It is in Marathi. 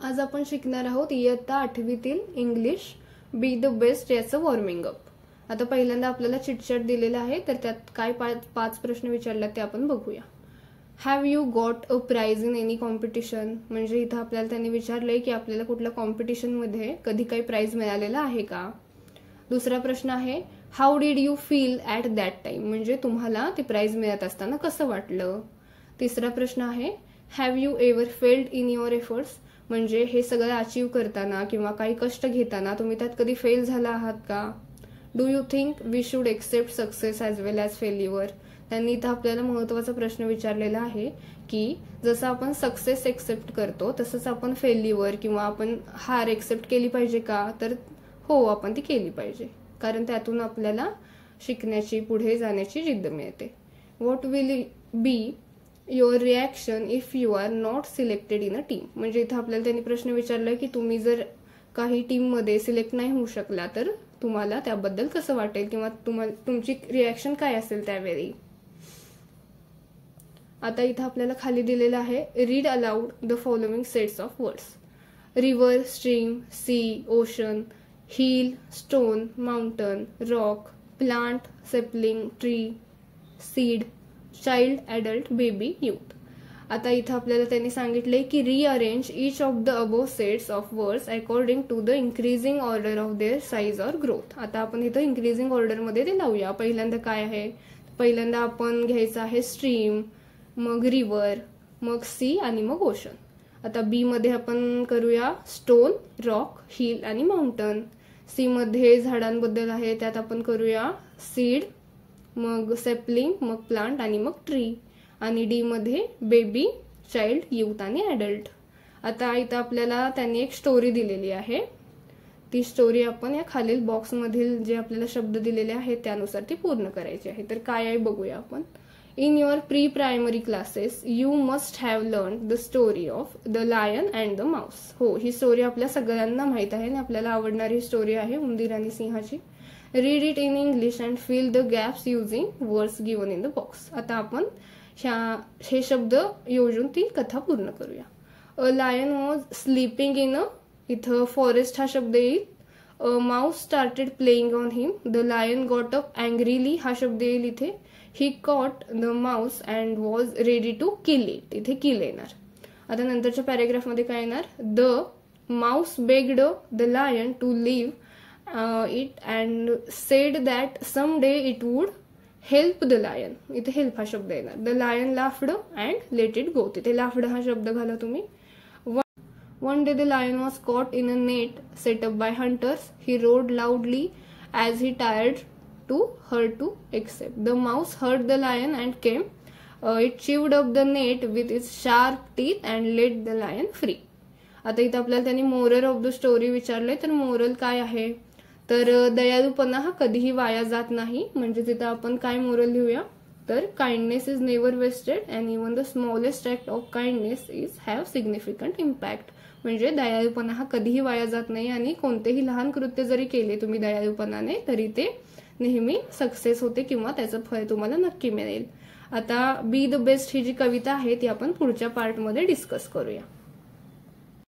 आज आपण शिकणार आहोत इयत्ता 8वीतील इंग्लिश बी द बेस्ट याचं वॉर्मिंग अप। आता पहिल्यांदा आपल्याला चिटचॅट दिलेला आहे, तर त्यात काय पाच प्रश्न विचारले ते आपण बघूया। Have you got a prize in any competition, म्हणजे इथं आपल्याला त्यांनी विचारलंय की आपल्याला कुठल्या कॉम्पिटिशन मध्ये कधी काही प्राइज मिळालेला आहे का। दुसरा प्रश्न आहे how did you feel at that time, म्हणजे तुम्हाला ती प्राइज मिळत असताना कसं वाटलं। तिसरा प्रश्न आहे have you ever failed in your efforts, म्हणजे हे सगळं अचीव करताना किंवा काही कष्ट घेताना तुम्ही त्यात कधी फेल झाला आहात का। Do you think we should accept success as well as failure, त्यांनी इथं आपल्याला महत्त्वाचा प्रश्न विचारलेला आहे की जसं आपण सक्सेस एक्सेप्ट करतो तसंच आपण फेल्युअर किंवा आपण हार एक्सेप्ट केली पाहिजे का, तर हो आपण ती केली पाहिजे, कारण त्यातून आपल्याला शिकण्याची पुढे जाण्याची जिद्द मिळते। What will be your reaction if you are not selected in a team, म्हणजे इथं आपल्याला त्यांनी प्रश्न विचारलाय की तुम्ही जर काही टीम मध्ये सिलेक्ट नाही होऊ शकला तर तुम्हाला त्याबद्दल कसं वाटेल किंवा तुमची रिॲक्शन काय असेल त्यावेळी। आता इथं आपल्याला खाली दिलेलं आहे read aloud the following sets of words. River, stream, sea, ocean, hill, stone, mountain, rock, plant, sapling, tree, seed, child, adult, baby, youth. आता इथं आपल्याला त्यांनी सांगितले की rearrange each of the above sets of words according to the increasing order of their size or growth. आता आपण इथं इन्क्रीजिंग ऑर्डर मध्ये ते लावूया। पहिल्यांदा काय आहे, पहिल्यांदा आपण घ्यायचं आहे स्ट्रीम, मग रिव्हर, मग सी आणि मग ओशन। आता बी मध्ये आपण करूया स्टोन, रॉक, हिल आणि माउंटन। सी मध्ये झाडांबद्दल आहे, त्यात आपण करूया सीड, मग सेपलिंग, मग प्लांट आणि मग ट्री। आणि डी मध्ये बेबी, चाइल्ड, यूथ आणि ॲडल्ट। आता इथं आपल्याला त्यांनी एक स्टोरी दिलेली आहे, ती स्टोरी आपण या खालील बॉक्स मधील जे आपल्याला शब्द दिलेले आहेत त्यानुसार ती पूर्ण करायची आहे। तर काय आहे बघूया आपण। In your pre primary classes you must have learn the story of the lion and the mouse. हो, ही स्टोरी आपल्या सगळ्यांना माहित आहे आणि आपल्याला आवडणारी स्टोरी आहे उंदीर आणि सिंहाची। Read it in English and fill the gaps using words given in the box. आता आपण हे शब्द योजून ती कथा पूर्ण करूया। A lion was sleeping in a, इथं फॉरेस्ट हा शब्द येईल। A mouse started playing on him, the lion got up angrily हा शब्द येईल इथे। He caught the mouse and was ready to kill it, इथे किल येणार। आता नंतरच्या पॅरेग्राफ मध्ये काय येणार, the mouse begged the lion to leave it and said that some day it would help the lion, इथे हेल्प हा शब्द येणार। The lion laughed and let it go, तिथे लाफ्ड हा शब्द घाला तुम्ही। One day the lion was caught in a net set up by hunters, he roared loudly as he tried to her to accept. The mouse heard the lion and came. It chewed up the net with its sharp teeth and let the lion free. आता इथं आपल्याला त्यांनी मोरल ऑफ द स्टोरी विचारलंय, तर मोरल काय आहे, तर दयाळूपणा हा कधीही वाया जात नाही, म्हणजे तिथं आपण काय मोरल लिहूया, तर kindness is never wasted and even the smallest act of kindness is have significant impact, म्हणजे दयाळूपणा हा कधीही वाया जात नाही आणि कोणतेही लहान कृत्य जरी केले तुम्ही दयाळूपणाने तरी ते नेहमी सक्सेस होते किंवा त्याचं फळ तुम्हाला नक्की मिळेल। आता बी द बेस्ट ही जी कविता आहे ती आपण पुढच्या पार्ट मध्ये डिस्कस करूया।